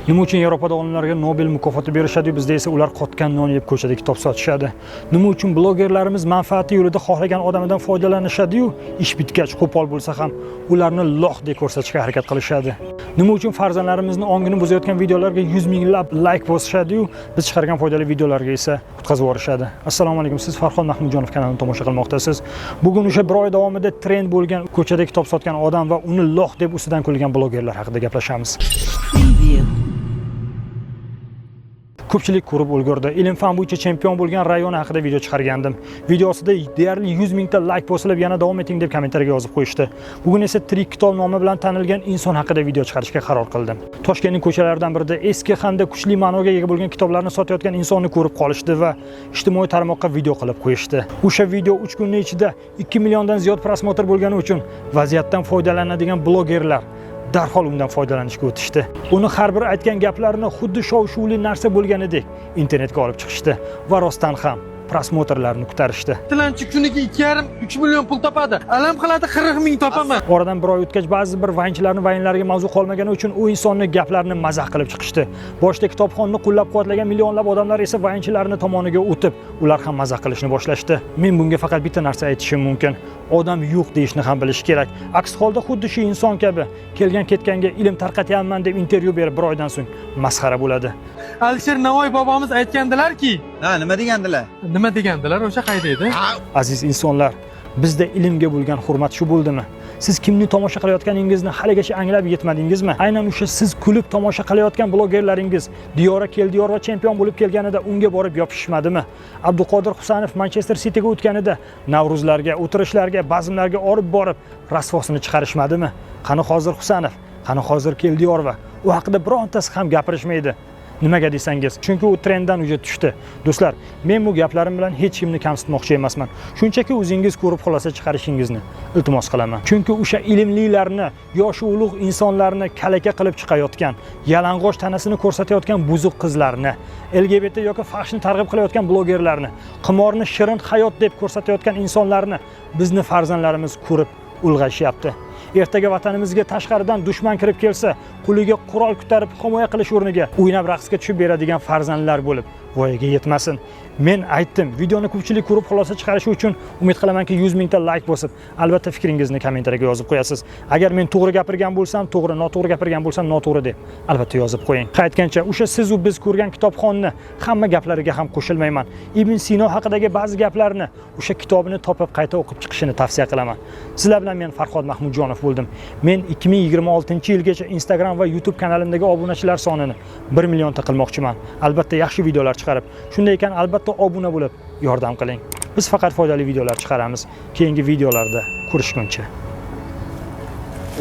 Nima uchun Yevropada olimlarga Nobel mukofoti berishadi, bizda esa ular qotgan non yeb ko'chada kitob sotishadi? Nima uchun blogerlarimiz manfaati yo'lida xohlagan odamidan foydalanishadi-yu, ish bitgach qo'pol bo'lsa ham ularni lohdek ko'rsatishga harakat qilishadi? Nima uchun farzandlarimizni ongini buzayotgan videolarga 100 minglab like bosishadi-yu, biz chiqargan foydali videolarga esa o'tkazib yuborishadi? Assalomu alaykum, siz Farxod Mahmudjonov kanalini tomosha qilmoqdasiz. Bugun o'sha bir oy davomida trend bo'lgan ko'chada kitob sotgan odam va uni loh deb ustidan kulgan blogerlar haqida gaplashamiz. Ko'pchilik ko'rib ulgurdi. Ilm-fan bo'yicha chempion bo'lgan Rayona haqida video chiqargandim. Videosida deyarli 100 mingta like bosilib, yana davom eting deb kommentariyga yozib qo'yishdi. Bugun esa tirik kitob nomi bilan tanilgan inson haqida video chiqarishga qaror qildim. Toshkentning ko'chalaridan birida eski hamda kuchli ma'noga ega bo'lgan kitoblarni sotayotgan insonni ko'rib qolishdi va ijtimoiy tarmoqqa video qilib qo'yishdi. O'sha video 3 kunning ichida 2 milliondan ziyod prosmotr bo'lgani uchun vaziyatdan foydalanadigan blogerlar darhol undan foydalanishga o'tishdi. Uni har bir aytgan gaplarini xuddi shov-shuvli narsa bo'lganidek internetga olib chiqishdi va rostdan ham prosmotrlarni ko'tarishdi. Tilanchi kuniga 2,5-3 million pul topadi. Alam qiladi 40 ming topaman. Oradan bir oy o'tgach ba'zi bir vayinchilarga mavzu qolmagani uchun u insonni gaplarini mazax qilib chiqishdi. Boshda kitobxonni qo'llab-quvvatlagan millionlab odamlar esa vayinchilarni tomoniga o'tib, ular ham mazax qilishni boshlashdi. Men bunga faqat bitta narsa aytishim mumkin. Odam yo'q deyishni ham bilish kerak. Aks holda xuddi shu inson kabi kelgan-ketganga ilm tarqatyapman deb intervyu berib bir oydan so'ng masxara bo'ladi. Alisher Navoiy bobomiz aytgandilar-ki, nima degandilar? Nima degandilar? O'sha qayda edi? Aziz insonlar, bizda ilmga bo'lgan hurmat shu bo'ldimi? Siz kimni tomosha qilayotganingizni haligacha anglab yetmadingizmi? Aynan o'sha siz kulib tomosha qilayotgan blogerlaringiz Diyora Keldiyor va chempion bo'lib kelganida unga borib yopishishmadimi? Abduqodir Husanov Manchester Cityga o'tganida Navruzlarga, o'tirishlarga, bazmlarga olib borib rasvosini chiqarishmadimi? Qani hozir Husanov, qani hozir Keldiyor va u haqida birontasi ham gapirishmaydi. Nimaga desangiz, chunki u trenddan uja tushdi. Do'stlar, men bu gaplarim bilan hech kimni kamsitmoqchi emasman. Shunchaki o'zingiz ko'rib xulosa chiqarishingizni iltimos qilaman. Chunki o'sha ilmlilarni, yoshi ulug' insonlarni kalaka qilib chiqayotgan, yalang'och tanasini ko'rsatayotgan buzuq qizlarni, LGBT yoki fahshni targ'ib qilayotgan blogerlarni, qimorni shirin hayot deb ko'rsatayotgan insonlarni bizni farzandlarimiz ko'rib ulg'ayishyapti. Ertaga vatanimizga tashqaridan dushman kirib kelsa, quliga qurol ko'tarib himoya qilish o'rniga o'ynab raqsga tushib beradigan farzandlar bo'lib voyaga yetmasin. Men aytdim, videoni ko'pchilik ko'rib xulosa chiqarishi uchun umid qilamanki 100 mingta like bosib, albatta fikringizni kommentariyaga yozib qo'yasiz. Agar men to'g'ri gapirgan bo'lsam, to'g'ri, noto'g'ri gapirgan bo'lsam, noto'g'ri deb albatta yozib qo'ying. Qaytgancha, o'sha siz u biz ko'rgan kitobxonni hamma gaplariga ham qo'shilmayman. Ibn Sino haqidagi ba'zi gaplarni o'sha kitobini topib qayta o'qib chiqishini tavsiya qilaman. Sizlar bilan men Farxod Mahmudjonov bo'ldim. Men 2026-yilgacha Instagram va YouTube kanalimdagi obunachilar sonini 1 millionta qilmoqchiman. Albatta yaxshi videolar chiqarib, shunday ekan albatta obuna bo'lib yordam qiling. Biz faqat foydali videolar chiqaramiz. Keyingi videolarda ko'rishguncha